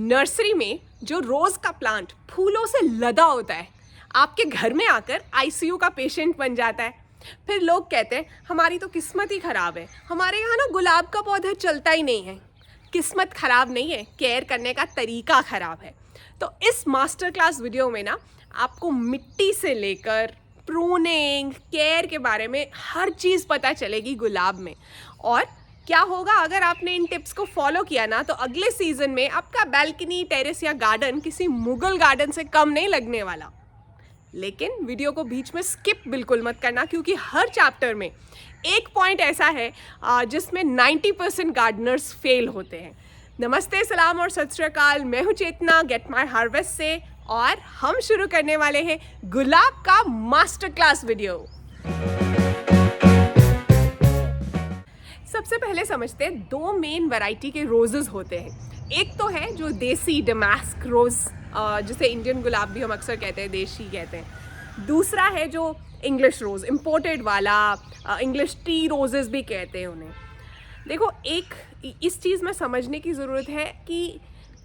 Nursery में जो रोज़ का प्लांट फूलों से लदा होता है आपके घर में आकर आईसीयू का पेशेंट बन जाता है। फिर लोग कहते हैं हमारी तो किस्मत ही ख़राब है, हमारे यहाँ ना गुलाब का पौधा चलता ही नहीं है। किस्मत ख़राब नहीं है, केयर करने का तरीका ख़राब है। तो इस मास्टर क्लास वीडियो में ना आपको मिट्टी से लेकर प्रूनिंग, केयर के बारे में हर चीज़ पता चलेगी गुलाब में। और क्या होगा अगर आपने इन टिप्स को फॉलो किया ना, तो अगले सीजन में आपका बैल्कनी, टेरेस या गार्डन किसी मुगल गार्डन से कम नहीं लगने वाला। लेकिन वीडियो को बीच में स्किप बिल्कुल मत करना, क्योंकि हर चैप्टर में एक पॉइंट ऐसा है जिसमें 90% गार्डनर्स फेल होते हैं। नमस्ते, सलाम और सत श्री अकाल। मैं हूँ चेतना गेट माई हार्वेस्ट से, और हम शुरू करने वाले हैं गुलाब का मास्टर क्लास वीडियो। सबसे पहले समझते हैं दो मेन वैरायटी के रोजेस होते हैं। एक तो है जो देसी डमास्क रोज़, जिसे इंडियन गुलाब भी हम अक्सर कहते हैं, देशी कहते हैं। दूसरा है जो इंग्लिश रोज़, इम्पोर्टेड वाला, इंग्लिश टी रोजेस भी कहते हैं उन्हें। देखो, एक इस चीज़ में समझने की ज़रूरत है कि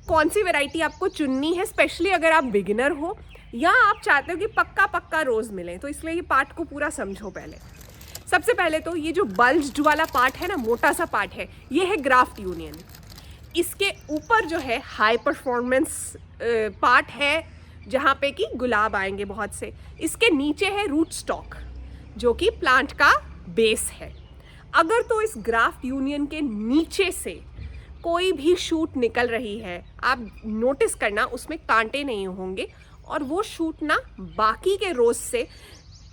कौन सी वैरायटी आपको चुननी है, स्पेशली अगर आप बिगिनर हो या आप चाहते हो कि पक्का रोज़ मिले। तो इसलिए ये पार्ट को पूरा समझो। पहले सबसे पहले तो ये जो बल्ज्ड वाला पार्ट है ना, मोटा सा पार्ट है, ये है ग्राफ्ट यूनियन। इसके ऊपर जो है हाई परफॉर्मेंस पार्ट है, जहाँ पे कि गुलाब आएंगे बहुत से। इसके नीचे है रूट स्टॉक, जो कि प्लांट का बेस है। अगर तो इस ग्राफ्ट यूनियन के नीचे से कोई भी शूट निकल रही है, आप नोटिस करना उसमें कांटे नहीं होंगे, और वो शूट ना बाकी के रोज से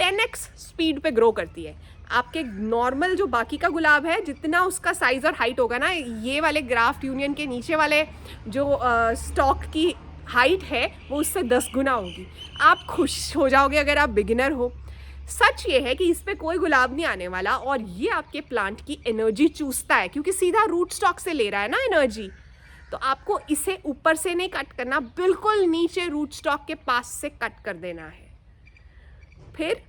10x स्पीड पे ग्रो करती है। आपके नॉर्मल जो बाकी का गुलाब है, जितना उसका साइज़ और हाइट होगा ना, ये वाले ग्राफ्ट यूनियन के नीचे वाले जो स्टॉक की हाइट है वो उससे 10 गुना होगी। आप खुश हो जाओगे अगर आप बिगिनर हो। सच ये है कि इस पे कोई गुलाब नहीं आने वाला, और ये आपके प्लांट की एनर्जी चूसता है, क्योंकि सीधा रूट स्टॉक से ले रहा है ना एनर्जी। तो आपको इसे ऊपर से नहीं कट करना, बिल्कुल नीचे रूट स्टॉक के पास से कट कर देना है। फिर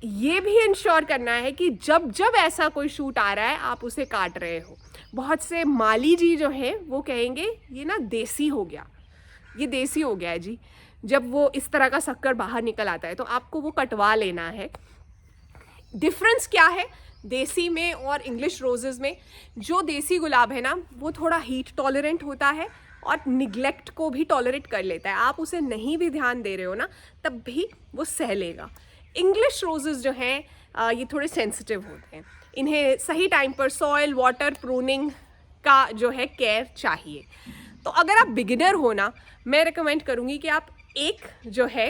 ये भी इंश्योर करना है कि जब जब ऐसा कोई शूट आ रहा है आप उसे काट रहे हो। बहुत से माली जी जो हैं वो कहेंगे ये ना देसी हो गया, ये देसी हो गया है जी। जब वो इस तरह का शक्कर बाहर निकल आता है तो आपको वो कटवा लेना है। डिफरेंस क्या है देसी में और इंग्लिश रोजेस में? जो देसी गुलाब है ना, वो थोड़ा हीट टॉलरेंट होता है और निगलेक्ट को भी टॉलरेट कर लेता है। आप उसे नहीं भी ध्यान दे रहे हो ना, तब भी वो सह लेगा। इंग्लिश रोजेस जो हैं ये थोड़े सेंसिटिव होते हैं। इन्हें सही टाइम पर सॉइल, वाटर, प्रूनिंग का जो है केयर चाहिए। तो अगर आप बिगिनर हो ना, मैं रिकमेंड करूँगी कि आप एक जो है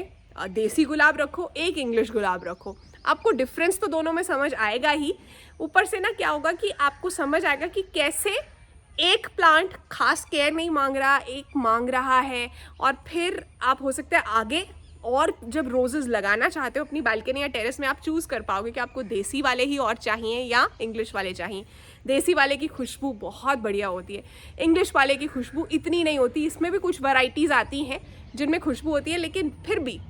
देसी गुलाब रखो, एक इंग्लिश गुलाब रखो। आपको डिफरेंस तो दोनों में समझ आएगा ही। ऊपर से ना क्या होगा कि आपको समझ आएगा कि कैसे एक प्लांट खास केयर नहीं मांग रहा, एक मांग रहा है। और फिर आप हो सकता है आगे और जब रोजेस लगाना चाहते हो अपनी बालकनी या टेरेस में, आप चूज़ कर पाओगे कि आपको देसी वाले ही और चाहिए या इंग्लिश वाले चाहिए। देसी वाले की खुशबू बहुत बढ़िया होती है, इंग्लिश वाले की खुशबू इतनी नहीं होती। इसमें भी कुछ वैरायटीज़ आती हैं जिनमें खुशबू होती है, लेकिन फिर भी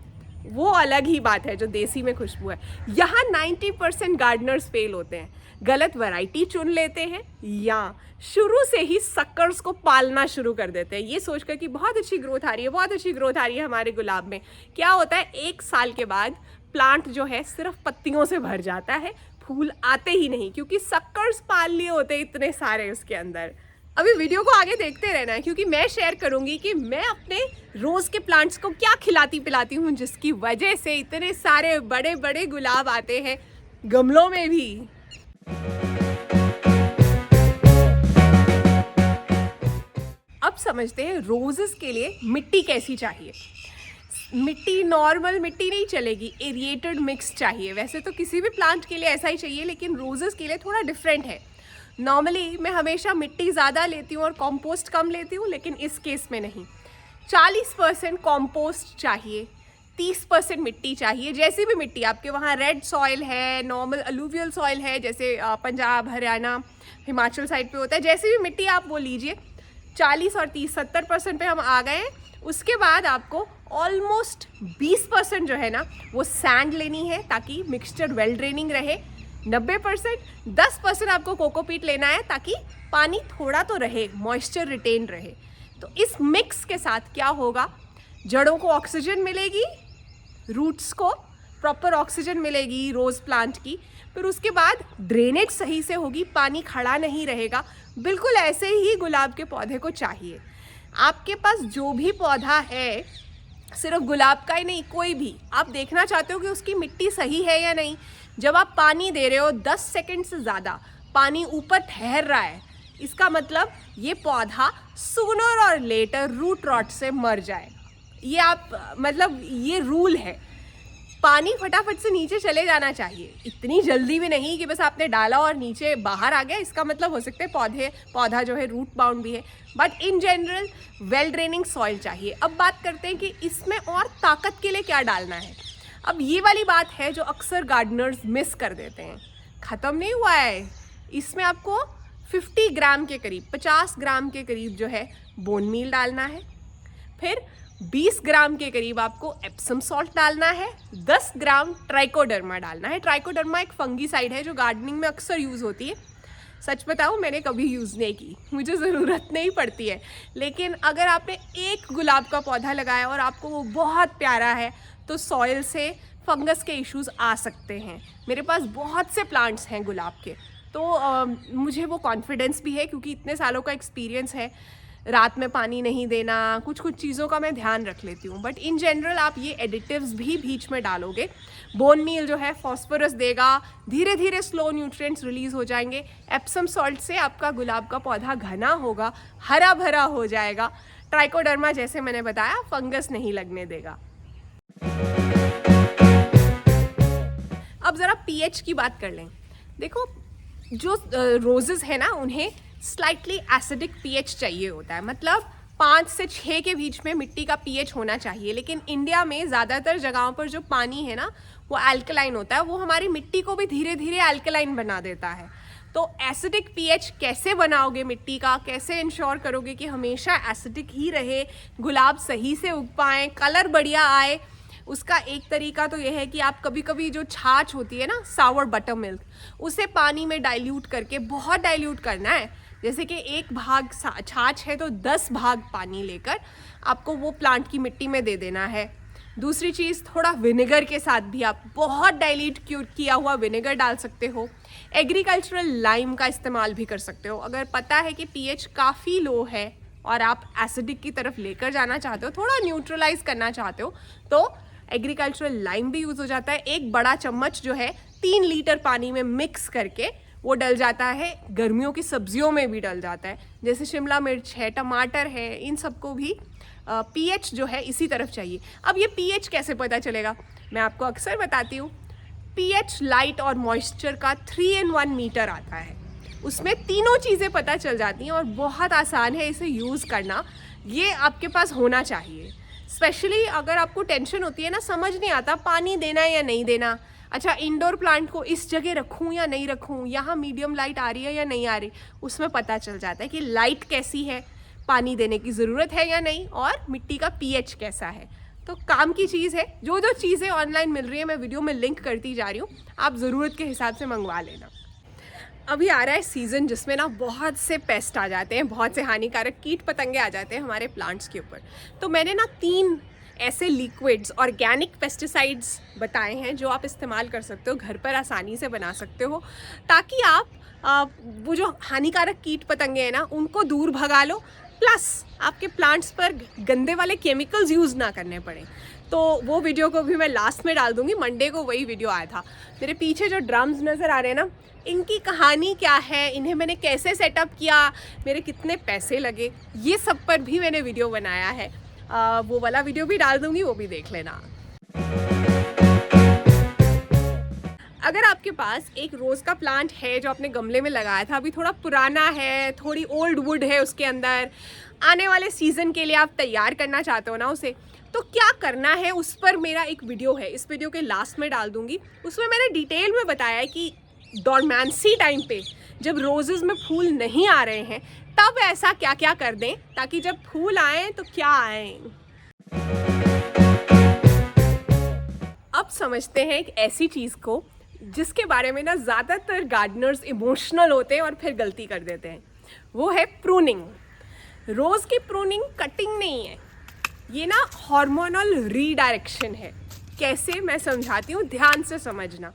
वो अलग ही बात है जो देसी में खुशबू है। यहाँ 90% गार्डनर्स फेल होते हैं, गलत वैरायटी चुन लेते हैं या शुरू से ही सक्कर्स को पालना शुरू कर देते हैं, ये सोचकर कि बहुत अच्छी ग्रोथ आ रही है, बहुत अच्छी ग्रोथ आ रही है हमारे गुलाब में। क्या होता है, 1 साल के बाद प्लांट जो है सिर्फ पत्तियों से भर जाता है, फूल आते ही नहीं, क्योंकि सक्कर्स पाल लिए होते हैं इतने सारे उसके अंदर। अभी वीडियो को आगे देखते रहना है, क्योंकि मैं शेयर करूंगी कि मैं अपने रोज़ के प्लांट्स को क्या खिलाती पिलाती हूँ, जिसकी वजह से इतने सारे बड़े बड़े गुलाब आते हैं गमलों में भी। अब समझते हैं रोजेस के लिए मिट्टी कैसी चाहिए। मिट्टी नॉर्मल मिट्टी नहीं चलेगी, एरिएटेड मिक्स चाहिए। वैसे तो किसी भी प्लांट के लिए ऐसा ही चाहिए, लेकिन रोजेस के लिए थोड़ा डिफरेंट है। नॉर्मली मैं हमेशा मिट्टी ज़्यादा लेती हूँ और कॉम्पोस्ट कम लेती हूँ, लेकिन इस केस में नहीं। 40% कॉम्पोस्ट चाहिए, 30% मिट्टी चाहिए। जैसी भी मिट्टी आपके वहाँ, रेड सॉइल है, नॉर्मल अलूवियल सॉइल है, जैसे पंजाब, हरियाणा, हिमाचल साइड पे होता है, जैसी भी मिट्टी आप वो लीजिए। 40 और 30, 70% पे हम आ गए हैं। उसके बाद आपको ऑलमोस्ट 20% जो है ना वो सैंड लेनी है, ताकि मिक्सचर वेल ड्रेनिंग रहे। 90%, 10% आपको कोकोपीट लेना है, ताकि पानी थोड़ा तो रहे, मॉइस्चर रिटेन रहे। तो इस मिक्स के साथ क्या होगा, जड़ों को ऑक्सीजन मिलेगी, रूट्स को प्रॉपर ऑक्सीजन मिलेगी रोज़ प्लांट की, फिर उसके बाद ड्रेनेज सही से होगी, पानी खड़ा नहीं रहेगा। बिल्कुल ऐसे ही गुलाब के पौधे को चाहिए। आपके पास जो भी पौधा है, सिर्फ गुलाब का ही नहीं, कोई भी, आप देखना चाहते हो कि उसकी मिट्टी सही है या नहीं। जब आप पानी दे रहे हो 10 सेकंड से ज़्यादा पानी ऊपर ठहर रहा है, इसका मतलब ये पौधा सूनर और लेटर रूट रॉट से मर जाएगा। ये आप मतलब ये रूल है, पानी फटाफट से नीचे चले जाना चाहिए, इतनी जल्दी भी नहीं कि बस आपने डाला और नीचे बाहर आ गया। इसका मतलब हो सकता है पौधा जो है रूट बाउंड भी है, but in general well draining soil चाहिए। अब बात करते हैं कि इसमें और ताकत के लिए क्या डालना है। अब ये वाली बात है जो अक्सर गार्डनर्स मिस कर देते हैं, ख़त्म नहीं हुआ है। इसमें आपको 50 ग्राम के करीब, 50 ग्राम के करीब जो है बोन मील डालना है, फिर 20 ग्राम के करीब आपको एप्सम सॉल्ट डालना है, 10 ग्राम ट्राइकोडर्मा डालना है। ट्राइकोडर्मा एक फंगीसाइड है जो गार्डनिंग में अक्सर यूज़ होती है। सच बताऊँ, मैंने कभी यूज़ नहीं की, मुझे ज़रूरत नहीं पड़ती है, लेकिन अगर आपने एक गुलाब का पौधा लगाया और आपको वो बहुत प्यारा है तो सॉइल से फंगस के इश्यूज़ आ सकते हैं। मेरे पास बहुत से प्लांट्स हैं गुलाब के, तो मुझे वो कॉन्फिडेंस भी है क्योंकि इतने सालों का एक्सपीरियंस है। रात में पानी नहीं देना, कुछ चीज़ों का मैं ध्यान रख लेती हूँ, बट इन जनरल आप ये एडिटिव्स भी बीच में डालोगे। बोन मील जो है फॉस्फोरस देगा, धीरे धीरे स्लो न्यूट्रिएंट्स रिलीज हो जाएंगे। एप्सम सॉल्ट से आपका गुलाब का पौधा घना होगा, हरा भरा हो जाएगा। ट्राइकोडर्मा जैसे मैंने बताया फंगस नहीं लगने देगा। अब ज़रा पीएच की बात कर लें। देखो, जो रोजेस है ना, उन्हें स्लाइटली एसिडिक पीएच चाहिए होता है, मतलब 5 से 6 के बीच में मिट्टी का पीएच होना चाहिए। लेकिन इंडिया में ज़्यादातर जगहों पर जो पानी है ना वो अल्कलाइन होता है, वो हमारी मिट्टी को भी धीरे धीरे अल्कलाइन बना देता है। तो एसिडिक पीएच कैसे बनाओगे मिट्टी का, कैसे इंश्योर करोगे कि हमेशा एसिडिक ही रहे, गुलाब सही से उग पाएँ, कलर बढ़िया आए, उसका एक तरीका तो यह है कि आप कभी कभी जो छाछ होती है ना, सावर बटर मिल्क, उसे पानी में डाइल्यूट करके, बहुत डाइल्यूट करना है, जैसे कि 1 भाग छाछ है तो 10 भाग पानी लेकर आपको वो प्लांट की मिट्टी में दे देना है। दूसरी चीज़, थोड़ा विनेगर के साथ भी आप बहुत डाइल्यूट किया हुआ विनेगर डाल सकते हो। एग्रीकल्चरल लाइम का इस्तेमाल भी कर सकते हो। अगर पता है कि पीएच काफ़ी लो है और आप एसिडिक की तरफ लेकर जाना चाहते हो, थोड़ा न्यूट्रलाइज करना चाहते हो, तो एग्रीकल्चरल लाइम भी यूज़ हो जाता है। 1 बड़ा चम्मच जो है 3 लीटर पानी में मिक्स करके वो डल जाता है, गर्मियों की सब्जियों में भी डल जाता है, जैसे शिमला मिर्च है, टमाटर है, इन सबको भी पीएच जो है इसी तरफ चाहिए। अब ये पीएच कैसे पता चलेगा, मैं आपको अक्सर बताती हूँ। पीएच लाइट और मॉइस्चर का 3-in-1 मीटर आता है, उसमें तीनों चीज़ें पता चल जाती हैं और बहुत आसान है इसे यूज़ करना। ये आपके पास होना चाहिए, स्पेशली अगर आपको टेंशन होती है ना, समझ नहीं आता पानी देना या नहीं देना, अच्छा इंडोर प्लांट को इस जगह रखूं या नहीं रखूं, यहाँ मीडियम लाइट आ रही है या नहीं आ रही, उसमें पता चल जाता है कि लाइट कैसी है, पानी देने की ज़रूरत है या नहीं, और मिट्टी का पीएच कैसा है। तो काम की चीज़ है। जो जो चीज़ें ऑनलाइन मिल रही है मैं वीडियो में लिंक करती जा रही हूँ, आप ज़रूरत के हिसाब से मंगवा लेना। अभी आ रहा है सीज़न जिसमें ना बहुत से पेस्ट आ जाते हैं, बहुत से हानिकारक कीट पतंगे आ जाते हैं हमारे प्लांट्स के ऊपर। तो मैंने ना 3 ऐसे लिक्विड्स ऑर्गेनिक पेस्टिसाइड्स बताए हैं जो आप इस्तेमाल कर सकते हो, घर पर आसानी से बना सकते हो, ताकि आप वो जो हानिकारक कीट पतंगे हैं ना उनको दूर भगा लो, प्लस आपके प्लांट्स पर गंदे वाले केमिकल्स यूज़ ना करने पड़े। तो वो वीडियो को भी मैं लास्ट में डाल दूँगी। मंडे को वही वीडियो आया था। मेरे पीछे जो ड्रम्स नज़र आ रहे हैं ना, इनकी कहानी क्या है, इन्हें मैंने कैसे सेटअप किया, मेरे कितने पैसे लगे, ये सब पर भी मैंने वीडियो बनाया है। वो वाला वीडियो भी डाल दूँगी, वो भी देख लेना। अगर आपके पास एक रोज़ का प्लांट है जो आपने गमले में लगाया था, अभी थोड़ा पुराना है, थोड़ी ओल्ड वुड है उसके अंदर, आने वाले सीज़न के लिए आप तैयार करना चाहते हो ना उसे, तो क्या करना है उस पर मेरा एक वीडियो है, इस वीडियो के लास्ट में डाल दूंगी। उसमें मैंने डिटेल में बताया है कि डॉर्मेंसी टाइम पे जब रोजेज़ में फूल नहीं आ रहे हैं तब ऐसा क्या क्या कर दें ताकि जब फूल आए तो क्या आए। अब समझते हैं एक ऐसी चीज़ को जिसके बारे में ना ज़्यादातर गार्डनर्स इमोशनल होते हैं और फिर गलती कर देते हैं, वो है प्रूनिंग। रोज की प्रूनिंग कटिंग नहीं है, ये ना हार्मोनल रीडायरेक्शन है। कैसे, मैं समझाती हूँ, ध्यान से समझना।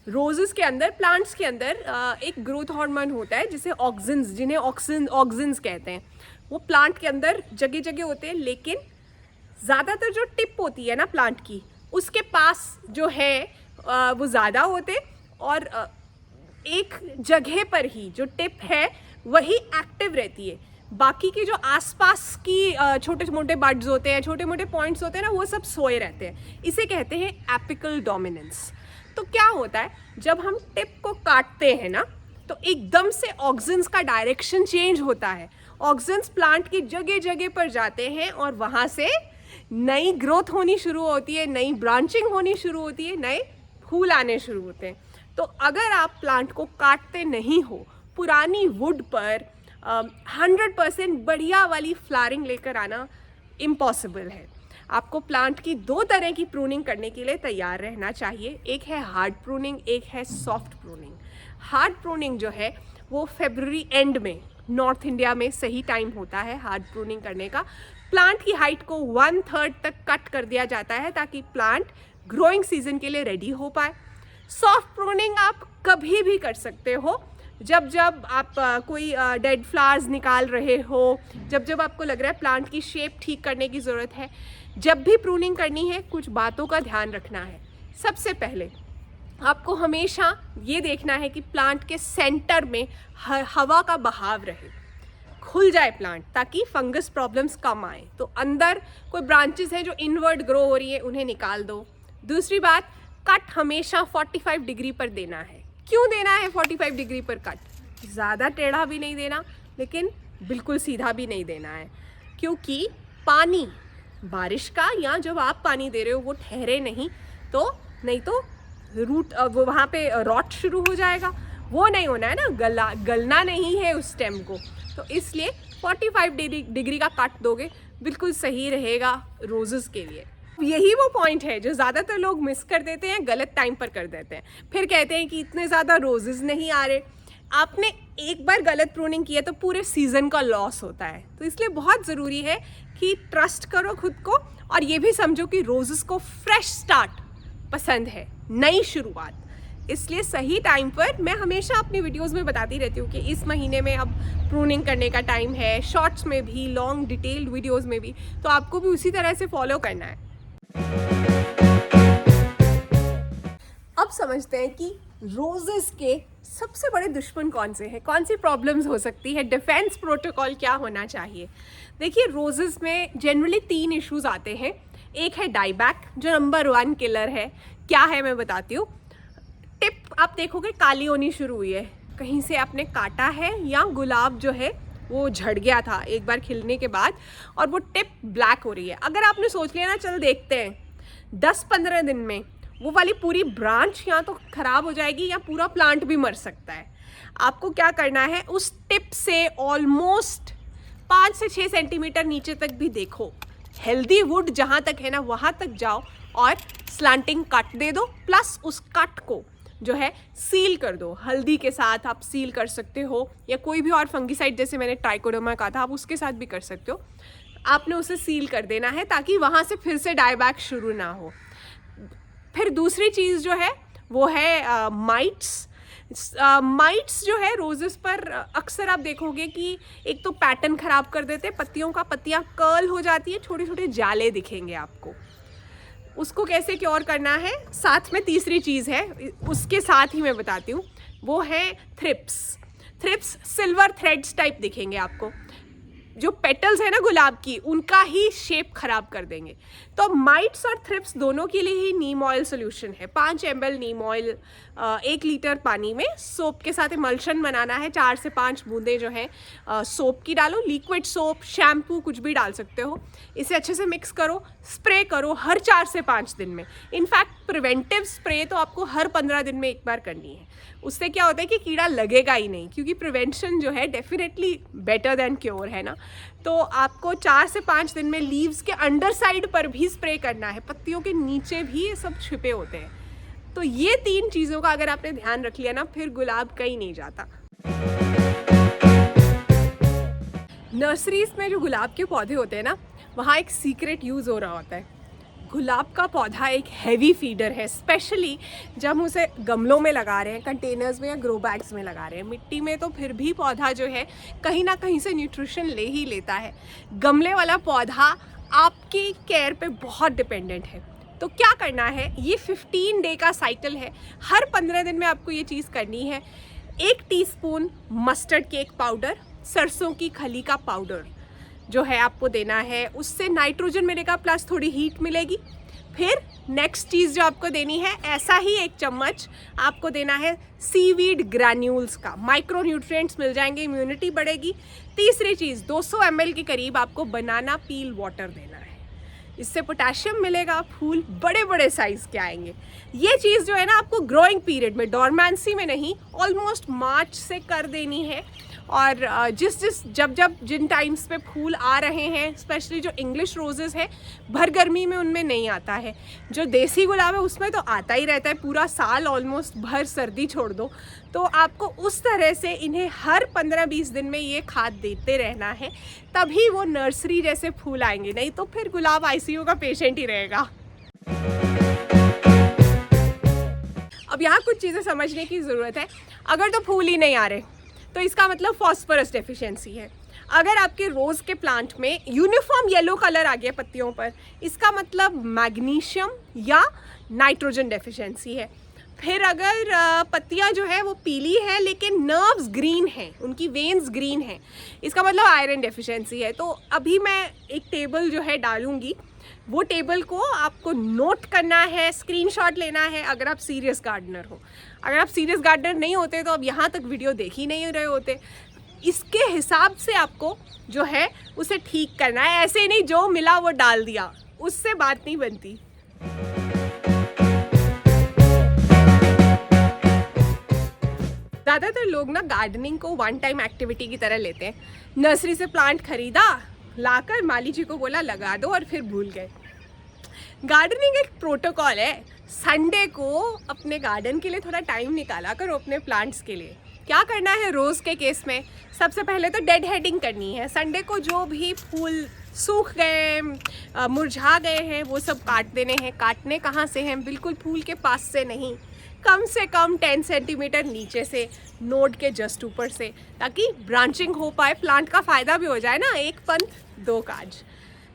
रोजेस के अंदर, प्लांट्स के अंदर एक ग्रोथ हार्मोन होता है जिसे ऑक्सिन्स, जिन्हें ऑक्सिन्स कहते हैं। वो प्लांट के अंदर जगह जगह होते हैं, लेकिन ज़्यादातर जो टिप होती है ना प्लांट की, उसके पास जो है वो ज़्यादा होते, और एक जगह पर ही जो टिप है वही एक्टिव रहती है। बाकी के जो आसपास की छोटे मोटे बड्स होते हैं, छोटे मोटे पॉइंट्स होते हैं ना, वो सब सोए रहते हैं। इसे कहते हैं एपिकल डोमिनेंस। तो क्या होता है, जब हम टिप को काटते हैं ना, तो एकदम से ऑक्सिन्स का डायरेक्शन चेंज होता है। ऑक्सिन्स प्लांट की जगह जगह पर जाते हैं और वहाँ से नई ग्रोथ होनी शुरू होती है, नई ब्रांचिंग होनी शुरू होती है, नए फूल आने शुरू होते हैं। तो अगर आप प्लांट को काटते नहीं हो, पुरानी वुड पर 100% बढ़िया वाली फ्लावरिंग लेकर आना इम्पॉसिबल है। आपको प्लांट की दो तरह की प्रूनिंग करने के लिए तैयार रहना चाहिए। एक है हार्ड प्रूनिंग, एक है सॉफ्ट प्रूनिंग। हार्ड प्रूनिंग जो है वो फरवरी एंड में नॉर्थ इंडिया में सही टाइम होता है हार्ड प्रूनिंग करने का। प्लांट की हाइट को 1/3 तक कट कर दिया जाता है ताकि प्लांट ग्रोइंग सीजन के लिए रेडी हो पाए। सॉफ्ट प्रूनिंग आप कभी भी कर सकते हो, जब जब आप कोई डेड फ्लावर्स निकाल रहे हो, जब जब आपको लग रहा है प्लांट की शेप ठीक करने की ज़रूरत है। जब भी प्रूनिंग करनी है, कुछ बातों का ध्यान रखना है। सबसे पहले आपको हमेशा ये देखना है कि प्लांट के सेंटर में हवा का बहाव रहे, खुल जाए प्लांट, ताकि फंगस प्रॉब्लम्स कम आए। तो अंदर कोई ब्रांचेस है जो इनवर्ड ग्रो हो रही है, उन्हें निकाल दो। दूसरी बात, कट हमेशा 45 डिग्री पर देना है। क्यों देना है 45 डिग्री पर कट? ज़्यादा टेढ़ा भी नहीं देना, लेकिन बिल्कुल सीधा भी नहीं देना है, क्योंकि पानी बारिश का, या जब आप पानी दे रहे हो वो ठहरे नहीं तो रूट वो वहाँ पे रॉट शुरू हो जाएगा। वो नहीं होना है ना, गलना नहीं है उस स्टेम को। तो इसलिए 45 डिग्री का कट दोगे, बिल्कुल सही रहेगा रोजेस के लिए। यही वो पॉइंट है जो ज़्यादातर लोग मिस कर देते हैं, गलत टाइम पर कर देते हैं। फिर कहते हैं कि इतने ज़्यादा रोजेस नहीं आ रहे। आपने एक बार गलत प्रूनिंग किया तो पूरे सीज़न का लॉस होता है। तो इसलिए बहुत ज़रूरी है कि ट्रस्ट करो खुद को, और ये भी समझो कि रोजेस को फ्रेश स्टार्ट पसंद है, नई शुरुआत। इसलिए सही टाइम पर, मैं हमेशा अपनी वीडियोस में बताती रहती हूँ कि इस महीने में अब प्रूनिंग करने का टाइम है, शॉर्ट्स में भी, लॉन्ग डिटेल्ड वीडियोस में भी। तो आपको भी उसी तरह से फॉलो करना है। अब समझते हैं कि रोजेस के सबसे बड़े दुश्मन कौन से हैं, कौन सी प्रॉब्लम्स हो सकती है, डिफेंस प्रोटोकॉल क्या होना चाहिए। देखिए, रोजेस में जनरली 3 इश्यूज आते हैं। एक है डाईबैक, जो नंबर 1 किलर है। क्या है मैं बताती हूँ। टिप आप देखोगे काली होनी शुरू हुई है, कहीं से आपने काटा है, या गुलाब जो है वो झड़ गया था एक बार खिलने के बाद, और वो टिप ब्लैक हो रही है। अगर आपने सोच लिया ना, चल देखते हैं, 10-15 दिन में वो वाली पूरी ब्रांच या तो खराब हो जाएगी या पूरा प्लांट भी मर सकता है। आपको क्या करना है, उस टिप से ऑलमोस्ट 5 से 6 सेंटीमीटर नीचे तक भी देखो, हेल्दी वुड जहाँ तक है ना वहाँ तक जाओ और स्लांटिंग कट दे दो। प्लस उस कट को जो है सील कर दो, हल्दी के साथ आप सील कर सकते हो, या कोई भी और फंगीसाइड, जैसे मैंने ट्राइकोडर्मा कहा था, आप उसके साथ भी कर सकते हो। आपने उसे सील कर देना है ताकि वहाँ से फिर से डाईबैक शुरू ना हो। फिर दूसरी चीज़ जो है वो है माइट्स। माइट्स जो है रोजेस पर अक्सर आप देखोगे कि एक तो पैटर्न ख़राब कर देते हैं पत्तियों का, पत्तियाँ कर्ल हो जाती है, छोटे छोटे जाले दिखेंगे आपको। उसको कैसे क्योर करना है, साथ में तीसरी चीज़ है, उसके साथ ही मैं बताती हूँ, वो है thrips. Thrips silver threads type दिखेंगे आपको, जो पेटल्स है ना गुलाब की, उनका ही शेप खराब कर देंगे। तो माइट्स और थ्रिप्स दोनों के लिए ही नीम ऑयल सोल्यूशन है। 5 ml नीम ऑयल 1 लीटर पानी में सोप के साथ इमल्शन बनाना है। 4 से 5 बूंदें जो है सोप की डालो, लिक्विड सोप, शैम्पू कुछ भी डाल सकते हो। इसे अच्छे से मिक्स करो, स्प्रे करो हर 4 से 5 दिन में। इनफैक्ट प्रिवेंटिव स्प्रे तो आपको हर 15 दिन में एक बार करनी है। उससे क्या होता है कि कीड़ा लगेगा ही नहीं, क्योंकि प्रिवेंशन जो है डेफिनेटली बेटर देन क्योर है ना। तो आपको 4 से 5 दिन में लीव्स के अंडर साइड पर भी स्प्रे करना है, पत्तियों के नीचे भी ये सब छिपे होते हैं। तो ये 3 चीज़ों का अगर आपने ध्यान रख लिया ना, फिर गुलाब कहीं नहीं जाता। नर्सरीज में जो गुलाब के पौधे होते हैं ना, वहाँ एक सीक्रेट यूज़ हो रहा होता है। गुलाब का पौधा एक हैवी फीडर है, स्पेशली जब हम उसे गमलों में लगा रहे हैं, कंटेनर्स में या ग्रो बैग्स में लगा रहे हैं। मिट्टी में तो फिर भी पौधा जो है कहीं ना कहीं से न्यूट्रिशन ले ही लेता है। गमले वाला पौधा आपकी केयर पे बहुत डिपेंडेंट है। तो क्या करना है, ये 15 डे का साइकिल है। हर 15 दिन में आपको ये चीज़ करनी है। 1 टीस्पून मस्टर्ड केक पाउडर, सरसों की खली का पाउडर जो है आपको देना है। उससे नाइट्रोजन मिलेगा प्लस थोड़ी हीट मिलेगी। फिर नेक्स्ट चीज़ जो आपको देनी है, ऐसा ही 1 चम्मच आपको देना है सीवीड ग्रैन्यूल्स का। माइक्रो न्यूट्रिएंट्स मिल जाएंगे, इम्यूनिटी बढ़ेगी। तीसरी चीज़ 200 ml के करीब आपको बनाना पील वाटर देना है। इससे पोटेशियम मिलेगा, फूल बड़े बड़े साइज़ के आएंगे। ये चीज़ जो है ना आपको ग्रोइंग पीरियड में, डॉर्मेंसी में नहीं, ऑलमोस्ट मार्च से कर देनी है। और जब जिन टाइम्स पे फूल आ रहे हैं, स्पेशली जो इंग्लिश रोजेज़ है, भर गर्मी में उनमें नहीं आता है। जो देसी गुलाब है उसमें तो आता ही रहता है पूरा साल, ऑलमोस्ट भर सर्दी छोड़ दो। तो आपको उस तरह से इन्हें हर 15-20 दिन में ये खाद देते रहना है, तभी वो नर्सरी जैसे फूल आएंगे। नहीं तो फिर गुलाब आईसीयू का पेशेंट ही रहेगा। अब यहाँ कुछ चीज़ें समझने की ज़रूरत है। अगर तो फूल ही नहीं आ रहे तो इसका मतलब फॉस्फोरस डेफिशिएंसी है। अगर आपके रोज़ के प्लांट में यूनिफॉर्म येलो कलर आ गया पत्तियों पर, इसका मतलब मैग्नीशियम या नाइट्रोजन डेफिशिएंसी है। फिर अगर पत्तियां जो है वो पीली है लेकिन नर्व्स ग्रीन हैं, उनकी वेन्स ग्रीन हैं, इसका मतलब आयरन डेफिशिएंसी है। तो अभी मैं एक टेबल जो है डालूंगी, वो टेबल को आपको नोट करना है, स्क्रीनशॉट लेना है अगर आप सीरियस गार्डनर हो। अगर आप सीरियस गार्डनर नहीं होते तो अब यहाँ तक वीडियो देख ही नहीं रहे होते। इसके हिसाब से आपको जो है उसे ठीक करना है। ऐसे ही नहीं जो मिला वो डाल दिया, उससे बात नहीं बनती। ज़्यादातर लोग ना गार्डनिंग को वन टाइम एक्टिविटी की तरह लेते हैं। नर्सरी से प्लांट खरीदा, लाकर माली जी को बोला लगा दो और फिर भूल गए। गार्डनिंग एक प्रोटोकॉल है। संडे को अपने गार्डन के लिए थोड़ा टाइम निकाला करो, अपने प्लांट्स के लिए। क्या करना है रोज़ के केस में, सबसे पहले तो डेड हेडिंग करनी है। संडे को जो भी फूल सूख गए, मुरझा गए हैं, वो सब काट देने हैं। काटने कहाँ से हैं, बिल्कुल फूल के पास से नहीं, कम से कम 10 सेंटीमीटर नीचे से, नोड के जस्ट ऊपर से, ताकि ब्रांचिंग हो पाए, प्लांट का फ़ायदा भी हो जाए ना, 1 पंथ 2 काज।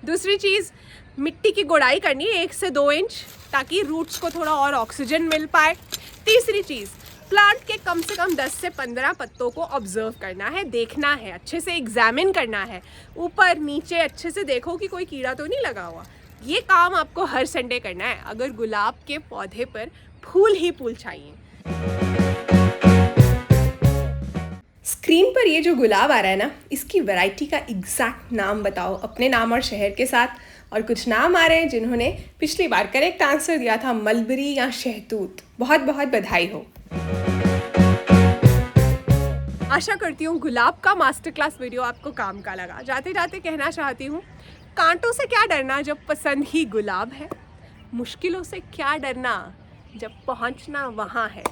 दूसरी चीज़, मिट्टी की गुड़ाई करनी है 1 से 2 इंच, ताकि रूट्स को थोड़ा और ऑक्सीजन मिल पाए। तीसरी चीज़, प्लांट के कम से कम 10 से 15 पत्तों को ऑब्जर्व करना है, देखना है, अच्छे से एग्जामिन करना है, ऊपर नीचे अच्छे से देखो कि कोई कीड़ा तो नहीं लगा हुआ। ये काम आपको हर संडे करना है अगर गुलाब के पौधे पर फूल ही फूल चाहिए। स्क्रीन पर ये जो गुलाब आ रहा है ना, इसकी वैरायटी का एग्जैक्ट नाम बताओ अपने नाम और शहर के साथ। और कुछ नाम आ रहे हैं जिन्होंने पिछली बार करेक्ट आंसर दिया था, मलबरी या शहतूत। बहुत बहुत बधाई हो। आशा करती हूँ गुलाब का मास्टर क्लास वीडियो आपको काम का लगा। जाते जाते कहना चाहती हूँ, कांटों से क्या डरना जब पसंद ही गुलाब है। मुश्किलों से क्या डरना जब पहुँचना वहाँ है।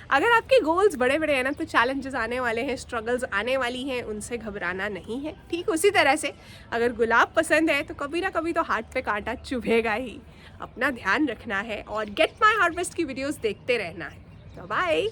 अगर आपके गोल्स बड़े बड़े हैं ना, तो चैलेंजेस आने वाले हैं, स्ट्रगल्स आने वाली हैं, उनसे घबराना नहीं है। ठीक उसी तरह से अगर गुलाब पसंद है तो कभी ना कभी तो हाथ पे कांटा चुभेगा ही। अपना ध्यान रखना है और गेट माय हार्वेस्ट की वीडियोस देखते रहना है। तो बाय।